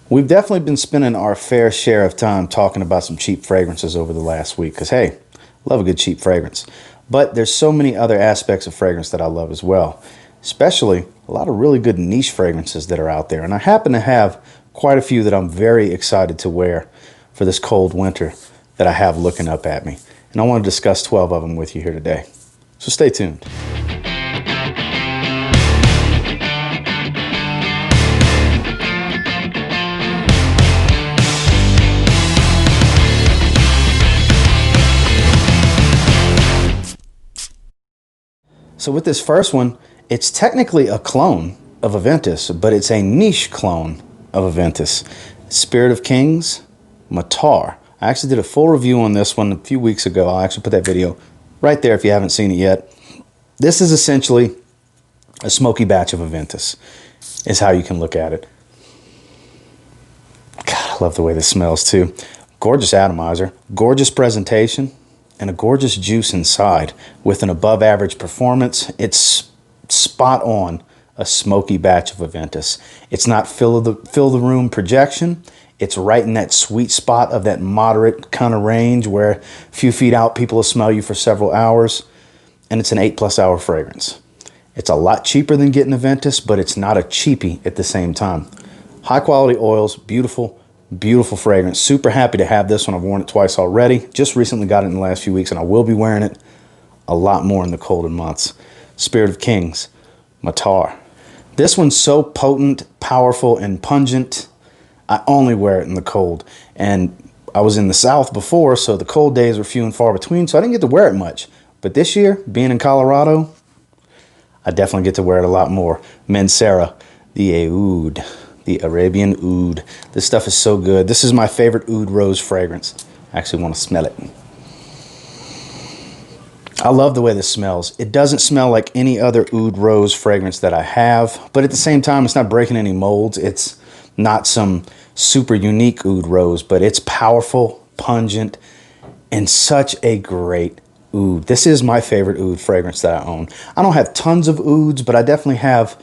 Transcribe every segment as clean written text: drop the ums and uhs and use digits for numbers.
We've definitely been spending our fair share of time talking about some cheap fragrances over the last week because, hey, love a good cheap fragrance. But there's so many other aspects of fragrance that I love as well, especially a lot of really good niche fragrances that are out there. And I happen to have quite a few that I'm very excited to wear for this cold winter that I have looking up at me. And I want to discuss 12 of them with you here today. So stay tuned. So with this first one, it's technically a clone of Aventus, but it's a niche clone of Aventus. Spirit of Kings, Matar. I actually did a full review on this one a few weeks ago. I'll actually put that video right there if you haven't seen it yet. This is essentially a smoky batch of Aventus, is how you can look at it. God, I love the way this smells too. Gorgeous atomizer, gorgeous presentation, and a gorgeous juice inside with an above average performance. It's spot on a smoky batch of Aventus. It's not fill the room projection. It's right in that sweet spot of that moderate kind of range where a few feet out people will smell you for several hours, and it's an 8+ hour fragrance. It's a lot cheaper than getting Aventus, but it's not a cheapie at the same time. High quality oils, beautiful fragrance. Super happy to have this one. I've worn it twice already. Just recently got it in the last few weeks, and I will be wearing it a lot more in the colder months. Spirit of Kings, Matar. This one's so potent, powerful, and pungent. I only wear it in the cold. And I was in the South before, so the cold days were few and far between, so I didn't get to wear it much. But this year, being in Colorado, I definitely get to wear it a lot more. Mancera The Aoud. The Arabian Oud. This stuff is so good. This is my favorite oud rose fragrance. I actually want to smell it. I love the way this smells. It doesn't smell like any other oud rose fragrance that I have, but at the same time, it's not breaking any molds. It's not some super unique oud rose, but it's powerful, pungent, and such a great oud. This is my favorite oud fragrance that I own. I don't have tons of ouds, but I definitely have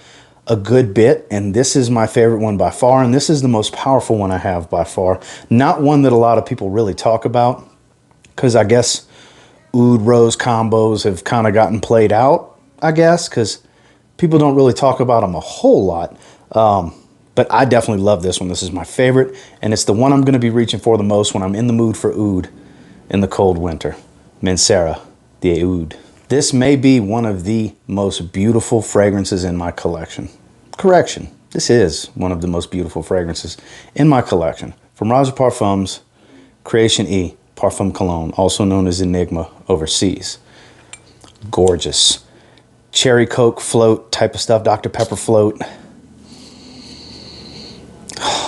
a good bit, and this is my favorite one by far, and this is the most powerful one I have by far. Not one that a lot of people really talk about, because I guess oud rose combos have kind of gotten played out, I guess, because people don't really talk about them a whole lot. But I definitely love this one. This is my favorite, and it's the one I'm going to be reaching for the most when I'm in the mood for oud in the cold winter. Mancera The Aoud. This may be one of the most beautiful fragrances in my collection. Correction, this is one of the most beautiful fragrances in my collection. From Roja Parfums, Creation E, Parfum Cologne, also known as Enigma overseas. Gorgeous. Cherry Coke float type of stuff, Dr. Pepper float.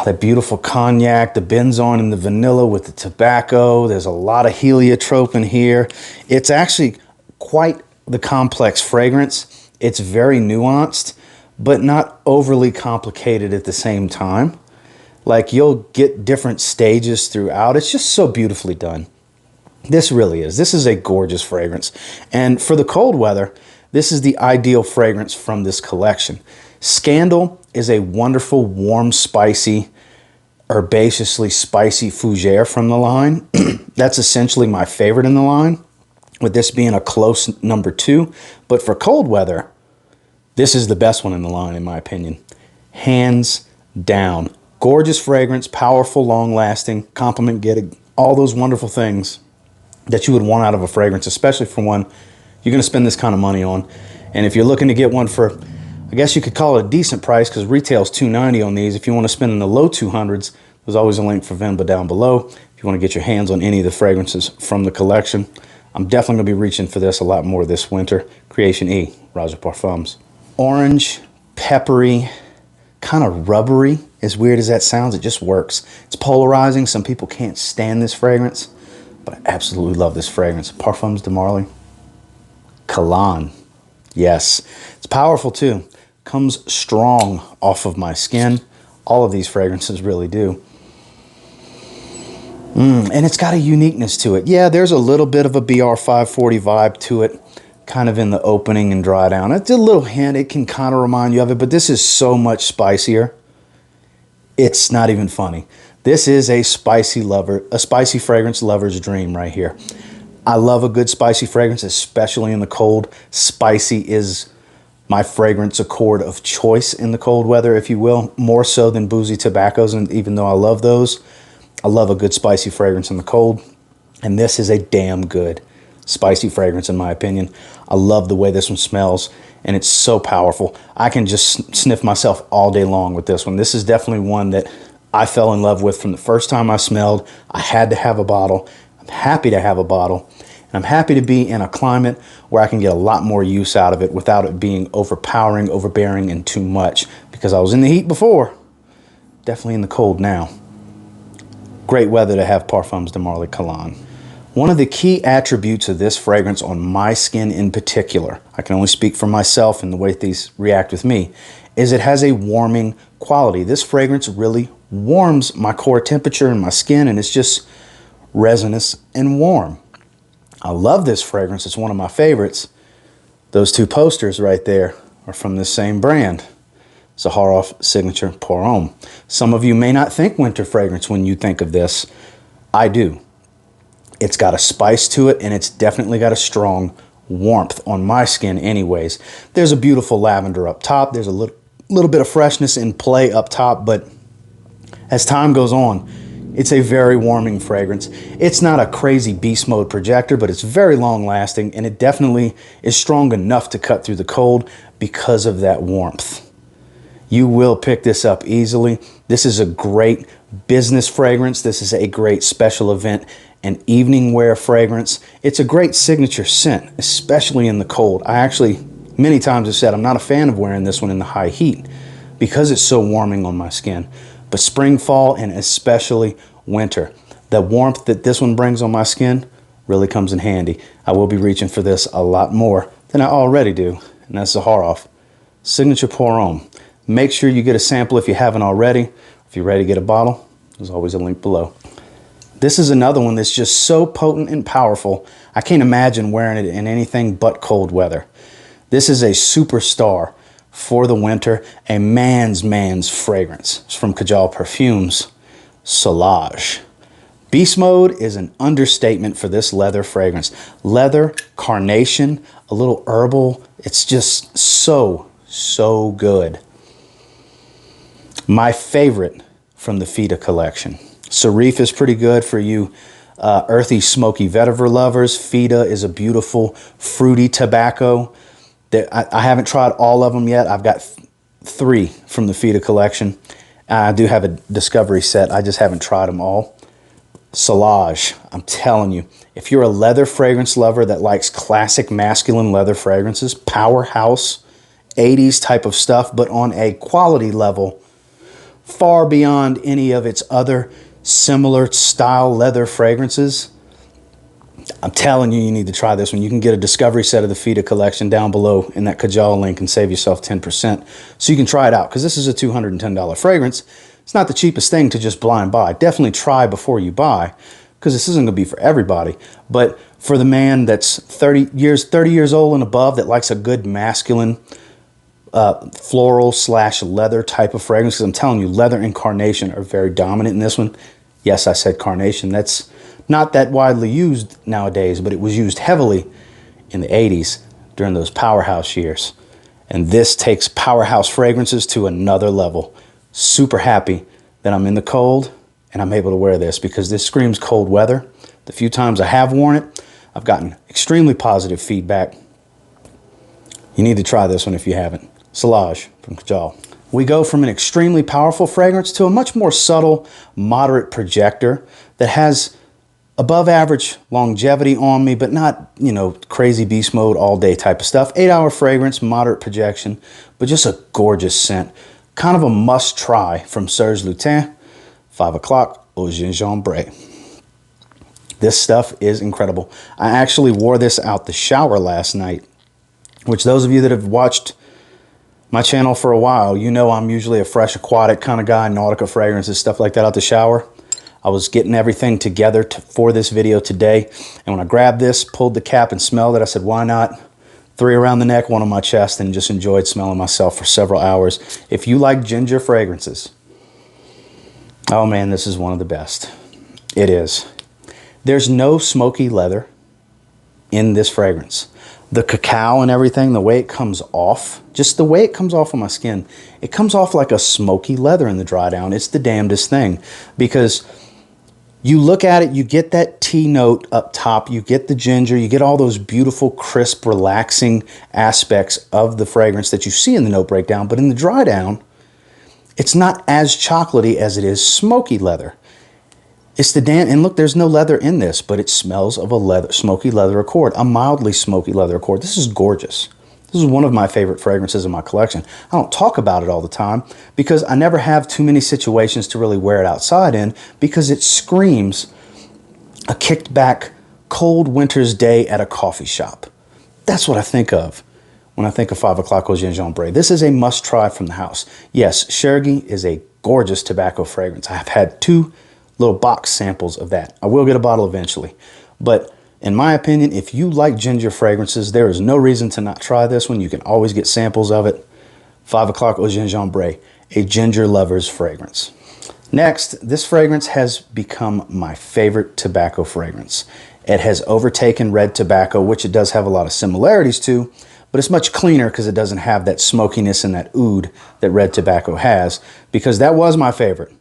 That beautiful cognac, the benzoin and the vanilla with the tobacco. There's a lot of heliotrope in here. It's actually quite the complex fragrance. It's very nuanced, but not overly complicated at the same time. Like, you'll get different stages throughout. It's just so beautifully done. This really is. This is a gorgeous fragrance. And for the cold weather, this is the ideal fragrance from this collection. Scandal is a wonderful, warm, spicy, herbaceously spicy fougere from the line. That's essentially my favorite in the line, with this being a close number 2. But for cold weather, this is the best one in the line, in my opinion. Hands down. Gorgeous fragrance, powerful, long-lasting, compliment getting, all those wonderful things that you would want out of a fragrance, especially for one you're going to spend this kind of money on. And if you're looking to get one for, I guess you could call it a decent price, because retail's $290 on these. If you want to spend in the low 200s, there's always a link for Venba down below. If you want to get your hands on any of the fragrances from the collection, I'm definitely going to be reaching for this a lot more this winter. Creation E, Roja Parfums. Orange, peppery, kind of rubbery. As weird as that sounds, it just works. It's polarizing. Some people can't stand this fragrance, but I absolutely love this fragrance. Parfums de Marly. Cologne. Yes, it's powerful too. Comes strong off of my skin. All of these fragrances really do. And it's got a uniqueness to it. Yeah, there's a little bit of a BR 540 vibe to it, kind of in the opening and dry down. It's a little hint. It can kind of remind you of it, but this is so much spicier. It's not even funny. This is a spicy fragrance lover's dream right here. I love a good spicy fragrance, especially in the cold. Spicy is my fragrance accord of choice in the cold weather, if you will, more so than boozy tobaccos. And even though I love those, I love a good spicy fragrance in the cold. And this is a damn good spicy fragrance in my opinion. I love the way this one smells, and it's so powerful. I can just sniff myself all day long with this one. This is definitely one that I fell in love with from the first time I smelled. I had to have a bottle. I'm happy to have a bottle, and I'm happy to be in a climate where I can get a lot more use out of it without it being overpowering, overbearing, and too much, because I was in the heat before, definitely in the cold now. Great weather to have Parfums de Marly Cologne. One of the key attributes of this fragrance on my skin in particular, I can only speak for myself and the way these react with me, is it has a warming quality. This fragrance really warms my core temperature in my skin, and it's just resinous and warm. I love this fragrance. It's one of my favorites. Those two posters right there are from the same brand, Zaharoff Signature Pour Homme. Some of you may not think winter fragrance when you think of this. I do. It's got a spice to it, and it's definitely got a strong warmth on my skin anyways. There's a beautiful lavender up top. There's a little bit of freshness in play up top, but as time goes on, it's a very warming fragrance. It's not a crazy beast mode projector, but it's very long lasting, and it definitely is strong enough to cut through the cold because of that warmth. You will pick this up easily. This is a great business fragrance. This is a great special event and evening wear fragrance. It's a great signature scent, especially in the cold. I actually many times have said I'm not a fan of wearing this one in the high heat because it's so warming on my skin. But spring, fall, and especially winter, the warmth that this one brings on my skin really comes in handy. I will be reaching for this a lot more than I already do, and that's Zaharoff Signature Pour Homme. Make sure you get a sample if you haven't already. If you're ready to get a bottle, there's always a link below. This is another one that's just so potent and powerful, I can't imagine wearing it in anything but cold weather. This is a superstar for the winter, a man's fragrance. It's from Kajal Perfumes, Sawlaj. Beast mode is an understatement for this leather fragrance. Leather, carnation, a little herbal. It's just so good. My favorite from the Fita collection. Serif is pretty good for you earthy, smoky vetiver lovers. Fita is a beautiful, fruity tobacco. I haven't tried all of them yet. I've got 3 from the Fita collection. I do have a discovery set. I just haven't tried them all. Sawlaj, I'm telling you, if you're a leather fragrance lover that likes classic masculine leather fragrances, powerhouse, 80s type of stuff, but on a quality level far beyond any of its other similar style leather fragrances, I'm telling you, you need to try this one. You can get a discovery set of the Fita collection down below in that Kajal link and save yourself 10%. So you can try it out, because this is a $210 fragrance. It's not the cheapest thing to just blind buy. Definitely try before you buy, because this isn't going to be for everybody. But for the man that's 30 years old and above that likes a good masculine floral / leather type of fragrance, because I'm telling you, leather and carnation are very dominant in this one. Yes, I said carnation. That's not that widely used nowadays, but it was used heavily in the 80s during those powerhouse years. And this takes powerhouse fragrances to another level. Super happy that I'm in the cold and I'm able to wear this, because this screams cold weather. The few times I have worn it, I've gotten extremely positive feedback. You need to try this one if you haven't. Sawlaj from Kajal. We go from an extremely powerful fragrance to a much more subtle, moderate projector that has above average longevity on me, but not, you know, crazy beast mode all day type of stuff. 8-hour fragrance, moderate projection, but just a gorgeous scent. Kind of a must try from Serge Lutens, 5 o'clock au Gingembre. This stuff is incredible. I actually wore this out the shower last night, which those of you that have watched my channel for a while, you know I'm usually a fresh aquatic kind of guy, Nautica fragrances, stuff like that out the shower. I was getting everything together for this video today, and when I grabbed this, pulled the cap and smelled it, I said, why not? 3 around the neck, 1 on my chest, and just enjoyed smelling myself for several hours. If you like ginger fragrances, Oh man, this is one of the best. It is. There's no smoky leather in this fragrance. The cacao and everything, the way it comes off, just the way it comes off on my skin, it comes off like a smoky leather in the dry down. It's the damnedest thing, because you look at it, you get that tea note up top, you get the ginger, you get all those beautiful, crisp, relaxing aspects of the fragrance that you see in the note breakdown, but in the dry down, it's not as chocolatey as it is smoky leather. It's the damn, and look, there's no leather in this, but it smells of a leather, smoky leather accord, a mildly smoky leather accord. This is gorgeous. This is one of my favorite fragrances in my collection. I don't talk about it all the time because I never have too many situations to really wear it outside in, because it screams a kicked back cold winter's day at a coffee shop. That's what I think of when I think of 5 o'clock au gingembre. This is a must try from the house. Yes, Serge is a gorgeous tobacco fragrance. I have had 2 little box samples of that. I will get a bottle eventually. But in my opinion, if you like ginger fragrances, there is no reason to not try this one. You can always get samples of it. 5 o'clock au gingembre, a ginger lover's fragrance. Next, this fragrance has become my favorite tobacco fragrance. It has overtaken red tobacco, which it does have a lot of similarities to, but it's much cleaner because it doesn't have that smokiness and that oud that red tobacco has, because that was my favorite.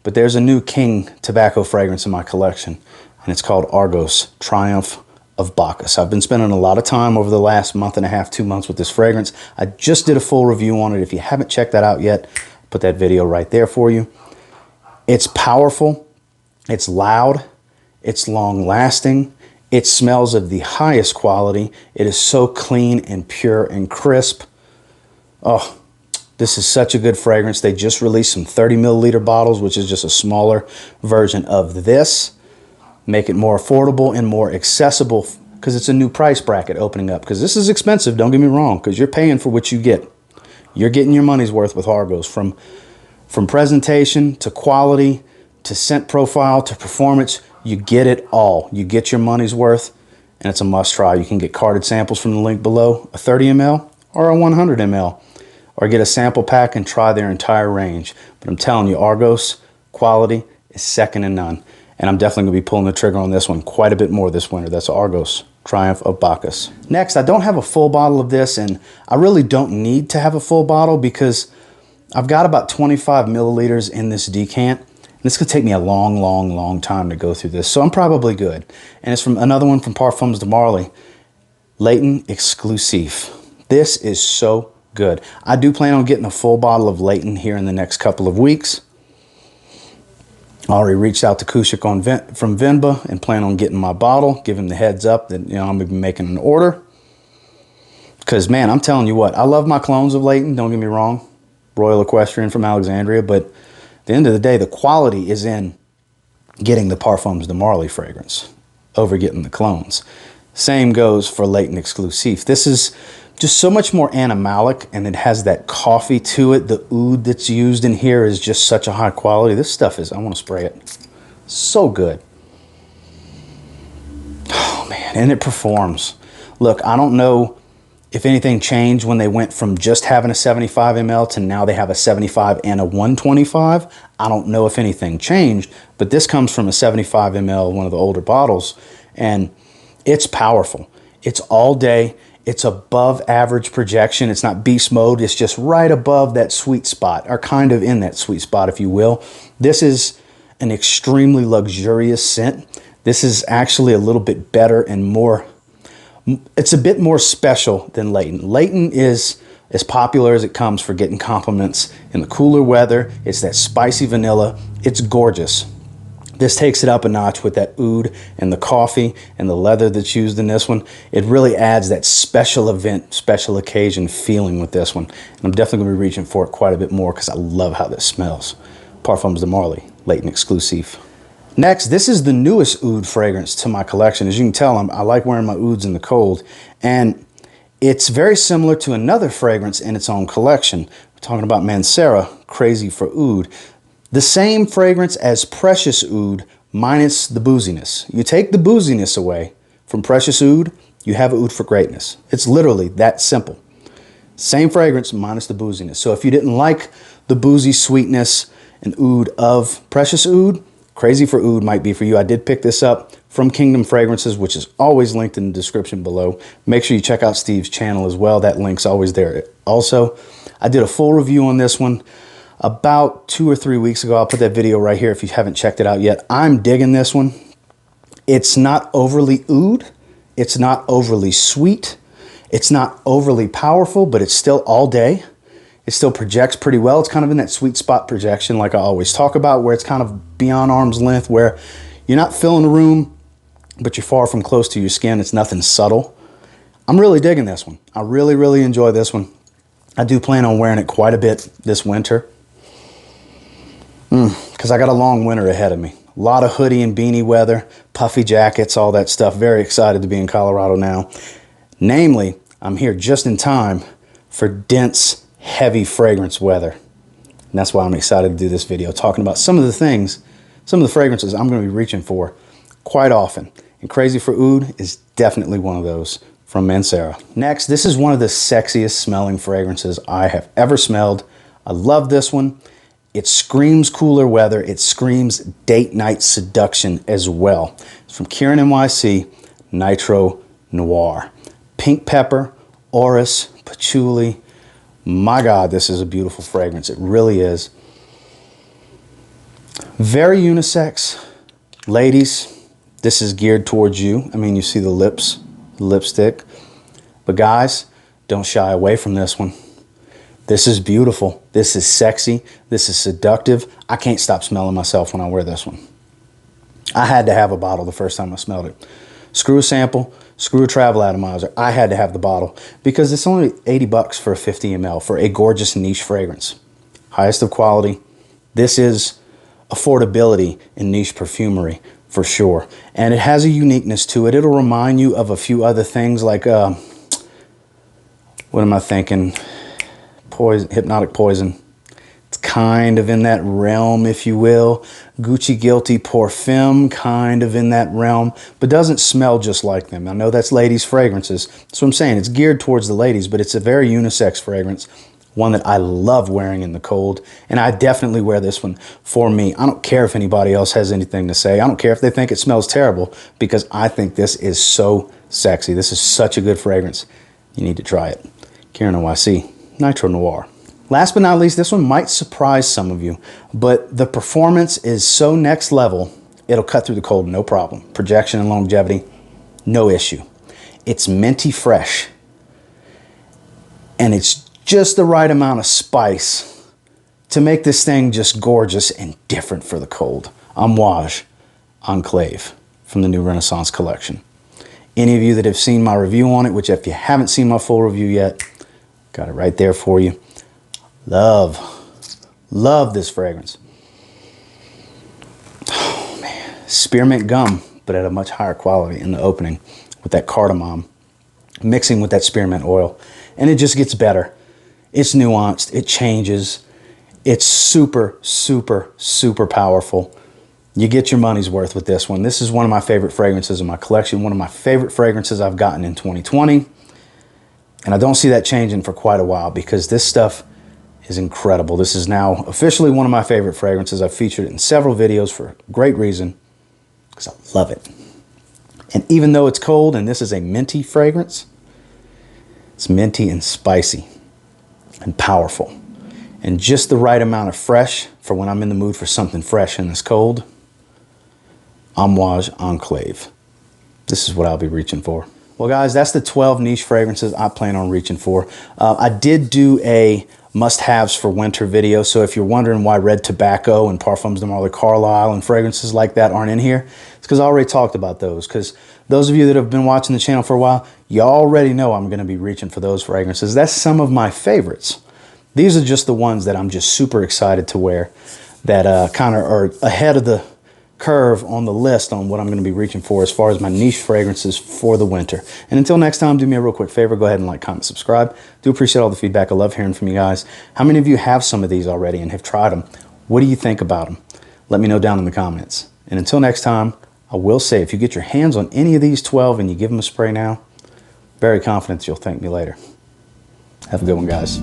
But there's a new king tobacco fragrance in my collection, and it's called Argos, Triumph of Bacchus. I've been spending a lot of time over the last month and a half, 2 months with this fragrance. I just did a full review on it. If you haven't checked that out yet, put that video right there for you. It's powerful, it's loud, it's long lasting, it smells of the highest quality. It is so clean and pure and crisp. Oh, this is such a good fragrance. They just released some 30 milliliter bottles, which is just a smaller version of this. Make it more affordable and more accessible, because it's a new price bracket opening up. Because this is expensive, don't get me wrong, because you're paying for what you get. You're getting your money's worth with Argos, from presentation to quality to scent profile to performance. You get it all. You get your money's worth, and it's a must try. You can get carded samples from the link below, a 30 ml or a 100 ml. Or get a sample pack and try their entire range. But I'm telling you, Argos quality is second to none. And I'm definitely going to be pulling the trigger on this one quite a bit more this winter. That's Argos, Triumph of Bacchus. Next, I don't have a full bottle of this, and I really don't need to have a full bottle because I've got about 25 milliliters in this decant. And this could take me a long, long, long time to go through this. So I'm probably good. And it's from another one from Parfums de Marly, Layton Exclusif. This is so good. I do plan on getting a full bottle of Layton here in the next couple of weeks. I already reached out to Kushik from Vinba and plan on getting my bottle. Give him the heads up that, you know, I'm going to be making an order. Because, man, I'm telling you what, I love my clones of Layton, don't get me wrong. Royal Equestrian from Alexandria. But at the end of the day, the quality is in getting the Parfums de Marly fragrance over getting the clones. Same goes for Layton Exclusif. This is just so much more animalic, and it has that coffee to it. The oud that's used in here is just such a high quality. This stuff is, I want to spray it. So good. Oh man, and it performs. Look, I don't know if anything changed when they went from just having a 75 ml to now they have a 75 and a 125. I don't know if anything changed, but this comes from a 75 ml, one of the older bottles, and it's powerful. It's all day. It's above average projection. It's not beast mode. It's just right above that sweet spot, or kind of in that sweet spot, if you will. This is an extremely luxurious scent. This is actually a little bit better and more, it's a bit more special than Layton. Layton is as popular as it comes for getting compliments in the cooler weather. It's that spicy vanilla. It's gorgeous. This takes it up a notch with that oud and the coffee and the leather that's used in this one. It really adds that special event, special occasion feeling with this one. And I'm definitely going to be reaching for it quite a bit more because I love how this smells. Parfums de Marly, Layton Exclusif. Next, this is the newest oud fragrance to my collection. As you can tell, I like wearing my ouds in the cold. And it's very similar to another fragrance in its own collection. We're talking about Mancera Crazy for Oud. The same fragrance as Precious Oud minus the booziness. You take the booziness away from Precious Oud, you have Oud for greatness. It's literally that simple. Same fragrance minus the booziness. So if you didn't like the boozy sweetness an oud of Precious Oud, Crazy for Oud might be for you. I did pick this up from Kingdom Fragrances, which is always linked in the description below. Make sure you check out Steve's channel as well. That link's always there. Also, I did a full review on this one about 2 or 3 weeks ago. I'll put that video right here if you haven't checked it out yet. I'm digging this one. It's not overly oud. It's not overly sweet. It's not overly powerful, but it's still all day. It still projects pretty well. It's kind of in that sweet spot projection like I always talk about, where it's kind of beyond arm's length, where you're not filling the room, but you're far from close to your skin. It's nothing subtle. I'm really digging this one. I really, really enjoy this one. I do plan on wearing it quite a bit this winter because I got a long winter ahead of me. A lot of hoodie and beanie weather, puffy jackets, all that stuff. Very excited to be in Colorado now. Namely, I'm here just in time for dense, heavy fragrance weather. And that's why I'm excited to do this video, talking about some of the things, some of the fragrances I'm going to be reaching for quite often. And Crazy for Oud is definitely one of those from Mancera. Next, this is one of the sexiest smelling fragrances I have ever smelled. I love this one. It screams cooler weather. It screams date night seduction as well. It's from Kierin NYC, Nitro Noir. Pink pepper, orris, patchouli. My God, this is a beautiful fragrance. It really is. Very unisex. Ladies, this is geared towards you. I mean, you see the lips, the lipstick. But guys, don't shy away from this one. This is beautiful. This is sexy. This is seductive. I can't stop smelling myself when I wear this one. I had to have a bottle the first time I smelled it. Screw a sample, screw a travel atomizer. I had to have the bottle because it's only 80 bucks for a 50 ml for a gorgeous niche fragrance. Highest of quality. This is affordability in niche perfumery for sure. And it has a uniqueness to it. It'll remind you of a few other things like, what am I thinking? Poison, Hypnotic Poison. It's kind of in that realm, if you will. Gucci Guilty Parfum, kind of in that realm, but doesn't smell just like them. I know that's ladies' fragrances. That's what I'm saying. It's geared towards the ladies, but it's a very unisex fragrance. One that I love wearing in the cold, and I definitely wear this one for me. I don't care if anybody else has anything to say. I don't care if they think it smells terrible, because I think this is so sexy. This is such a good fragrance. You need to try it. Kierin NYC, Nitro Noir. Last but not least, this one might surprise some of you, but the performance is so next level, it'll cut through the cold, no problem. Projection and longevity, no issue. It's minty fresh, and it's just the right amount of spice to make this thing just gorgeous and different for the cold. Amouage Enclave from the new Renaissance collection. Any of you that have seen my review on it, which if you haven't seen my full review yet, got it right there for you. Love this fragrance. Oh man, spearmint gum, but at a much higher quality in the opening with that cardamom mixing with that spearmint oil. And it just gets better. It's nuanced, it changes. It's super, super, super powerful. You get your money's worth with this one. This is one of my favorite fragrances in my collection, one of my favorite fragrances I've gotten in 2020. And I don't see that changing for quite a while because this stuff is incredible. This is now officially one of my favorite fragrances. I've featured it in several videos for a great reason, because I love it. And even though it's cold and this is a minty fragrance, it's minty and spicy and powerful. And just the right amount of fresh for when I'm in the mood for something fresh in this cold. Amouage Enclave. This is what I'll be reaching for. Well guys, that's the 12 niche fragrances I plan on reaching for. I did do a must-haves for winter video, so if you're wondering why Red Tobacco and Parfums de Marly Carlisle and fragrances like that aren't in here, it's because I already talked about those. Because those of you that have been watching the channel for a while, you already know I'm going to be reaching for those fragrances. That's some of my favorites. These are just the ones that I'm just super excited to wear, that kind of are ahead of the curve on the list on what I'm going to be reaching for as far as my niche fragrances for the winter. And until next time, do me a real quick favor. Go ahead and like, comment, subscribe. Do appreciate all the feedback. I love hearing from you guys. How many of you have some of these already and have tried them? What do you think about them? Let me know down in the comments. And until next time, I will say, if you get your hands on any of these 12 and you give them a spray now, very confident that you'll thank me later. Have a good one, guys.